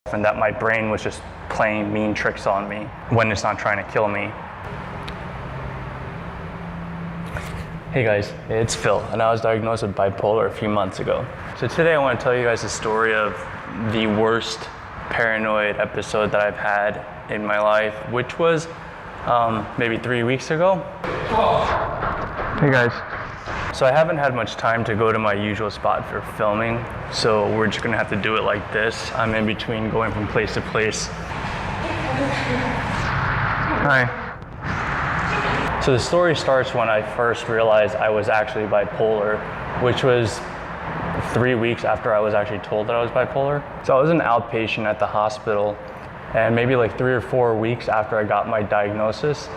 and that my brain was just playing mean tricks on me when it's not trying to kill me. Hey guys, it's Phil, and I was diagnosed with bipolar a few months ago. So today I want to tell you guys the story of the worst paranoid episode that I've had in my life, which was maybe 3 weeks ago. Hey guys. So I haven't had much time to go to my usual spot for filming, so we're just gonna have to do it like this. I'm in between going from place to place. Hi. So the story starts when I first realized I was actually bipolar, which was 3 weeks after I was actually told that I was bipolar. So I was an outpatient at the hospital, and maybe like 3 or 4 weeks after I got my diagnosis,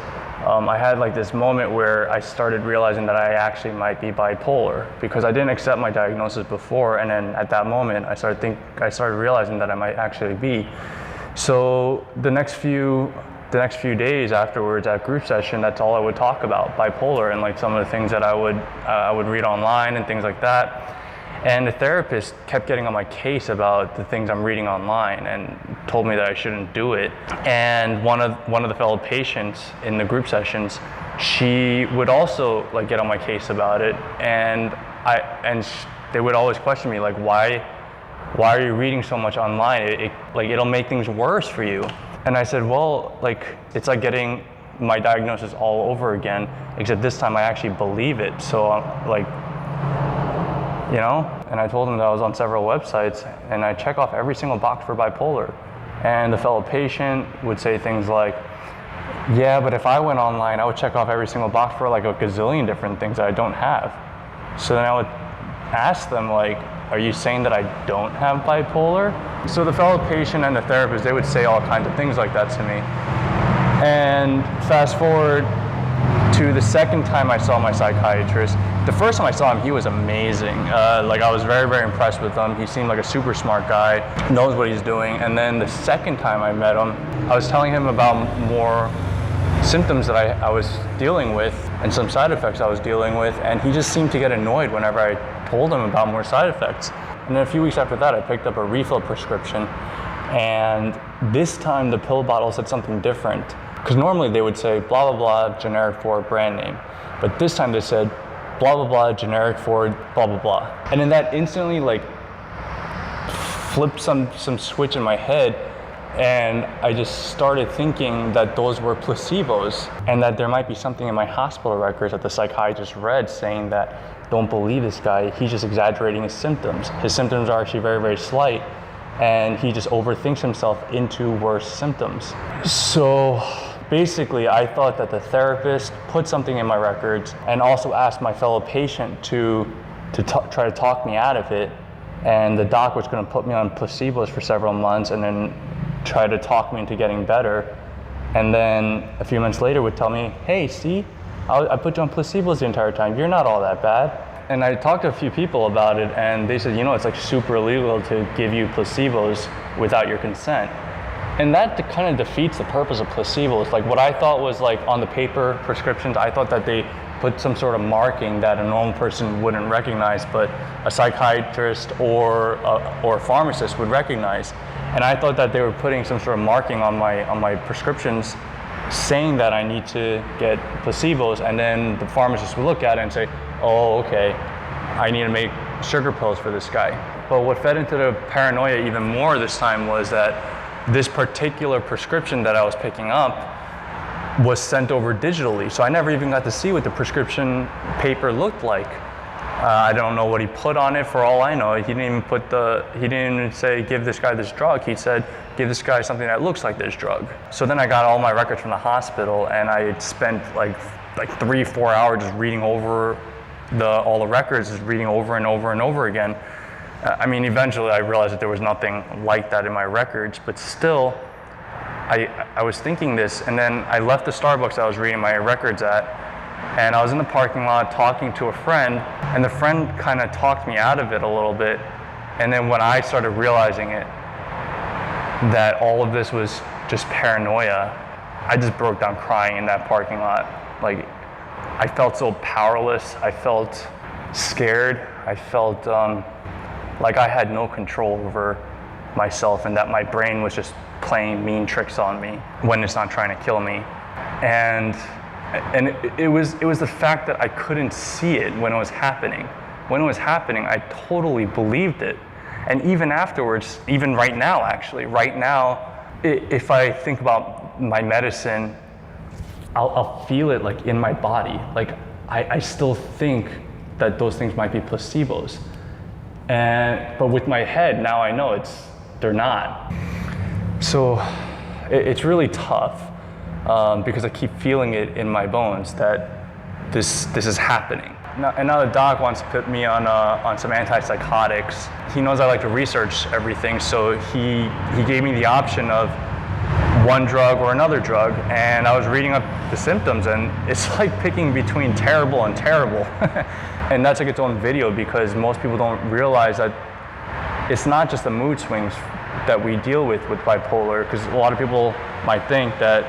I had like this moment where I started realizing that I actually might be bipolar, because I didn't accept my diagnosis before, and then at that moment I started realizing that I might actually be. So the next few days afterwards at group session, that's all I would talk about, bipolar, and like some of the things that I would read online and things like that. And the therapist kept getting on my case about the things I'm reading online and told me that I shouldn't do it. And one of the fellow patients in the group sessions, she would also like get on my case about it, and they would always question me like, why are you reading so much online? It'll make things worse for you. And I said, well, like, it's like getting my diagnosis all over again, except this time I actually believe it. So like, you know, and I told him that I was on several websites and I check off every single box for bipolar. And the fellow patient would say things like, yeah, but if I went online, I would check off every single box for like a gazillion different things that I don't have. So then I would ask them like, are you saying that I don't have bipolar? So the fellow patient and the therapist, they would say all kinds of things like that to me. And fast forward to the second time I saw my psychiatrist. The first time I saw him, he was amazing. Like I was very, very impressed with him. He seemed like a super smart guy, knows what he's doing. And then the second time I met him, I was telling him about more symptoms that I was dealing with and some side effects I was dealing with, and he just seemed to get annoyed whenever I told him about more side effects. And then a few weeks after that, I picked up a refill prescription, and this time the pill bottle said something different. Because normally they would say blah, blah, blah, generic for brand name. But this time they said blah, blah, blah, generic for blah, blah, blah. And then that instantly like flipped some switch in my head, and I just started thinking that those were placebos, and that there might be something in my hospital records that the psychiatrist read saying that don't believe this guy, he's just exaggerating his symptoms. His symptoms are actually very, very slight, and he just overthinks himself into worse symptoms. So basically, I thought that the therapist put something in my records and also asked my fellow patient to try to talk me out of it, and the doc was going to put me on placebos for several months and then try to talk me into getting better. And then a few months later would tell me, hey, see, I put you on placebos the entire time. You're not all that bad. And I talked to a few people about it, and they said, you know, it's like super illegal to give you placebos without your consent. And that kind of defeats the purpose of placebos. Like what I thought was like on the paper prescriptions, I thought that they put some sort of marking that a normal person wouldn't recognize, but a psychiatrist or a pharmacist would recognize. And I thought that they were putting some sort of marking on my prescriptions saying that I need to get placebos, and then the pharmacist would look at it and say, oh, okay, I need to make sugar pills for this guy. But what fed into the paranoia even more this time was that this particular prescription that I was picking up was sent over digitally. So I never even got to see what the prescription paper looked like. I don't know what he put on it, for all I know. He didn't even say, give this guy this drug. He said, give this guy something that looks like this drug. So then I got all my records from the hospital, and I had spent like 3-4 hours just reading over all the records, just reading over and over and over again. I mean, eventually I realized that there was nothing like that in my records, but still, I was thinking this, and then I left the Starbucks I was reading my records at, and I was in the parking lot talking to a friend, and the friend kind of talked me out of it a little bit. And then when I started realizing it, that all of this was just paranoia, I just broke down crying in that parking lot. Like, I felt so powerless. I felt scared. I felt like I had no control over myself and that my brain was just playing mean tricks on me when it's not trying to kill me. And it was the fact that I couldn't see it when it was happening. When it was happening, I totally believed it. And even afterwards, even right now, actually, right now, if I think about my medicine, I'll feel it like in my body. Like I still think that those things might be placebos. But with my head, now I know they're not. So it's really tough because I keep feeling it in my bones that this is happening. Now the doc wants to put me on some antipsychotics. He knows I like to research everything, so he gave me the option of one drug or another drug, and I was reading up the symptoms, and it's like picking between terrible and terrible. And that's like its own video, because most people don't realize that it's not just the mood swings that we deal with bipolar, because a lot of people might think that,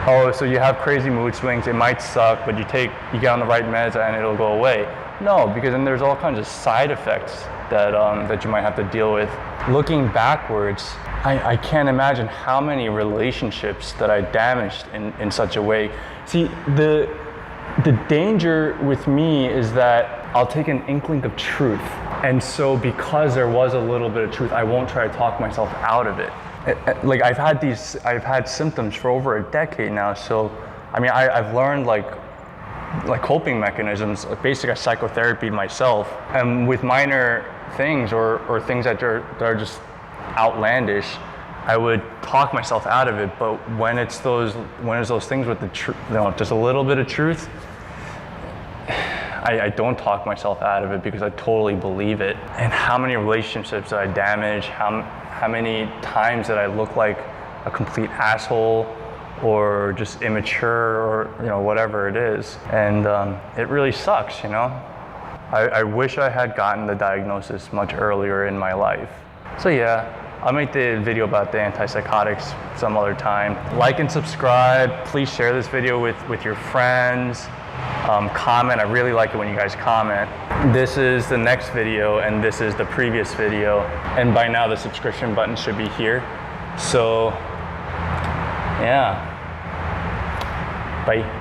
oh, so you have crazy mood swings, it might suck, but you get on the right meds and it'll go away. No, because then there's all kinds of side effects that you might have to deal with. Looking backwards, I can't imagine how many relationships that I damaged in such a way. See, the danger with me is that I'll take an inkling of truth. And so because there was a little bit of truth, I won't try to talk myself out of it. Like I've had symptoms for over a decade now. So, I mean, I've learned like coping mechanisms, basic psychotherapy myself. And with minor things or things that are just outlandish, I would talk myself out of it. But when it's those things with the just a little bit of truth, I don't talk myself out of it because I totally believe it. And how many relationships did I damage? How many times did I look like a complete asshole or just immature or whatever it is? And it really sucks, I wish I had gotten the diagnosis much earlier in my life. So yeah, I'll make the video about the antipsychotics some other time. Like and subscribe. Please share this video with your friends. Comment. I really like it when you guys comment. This is the next video and this is the previous video. And by now the subscription button should be here. So yeah. Bye.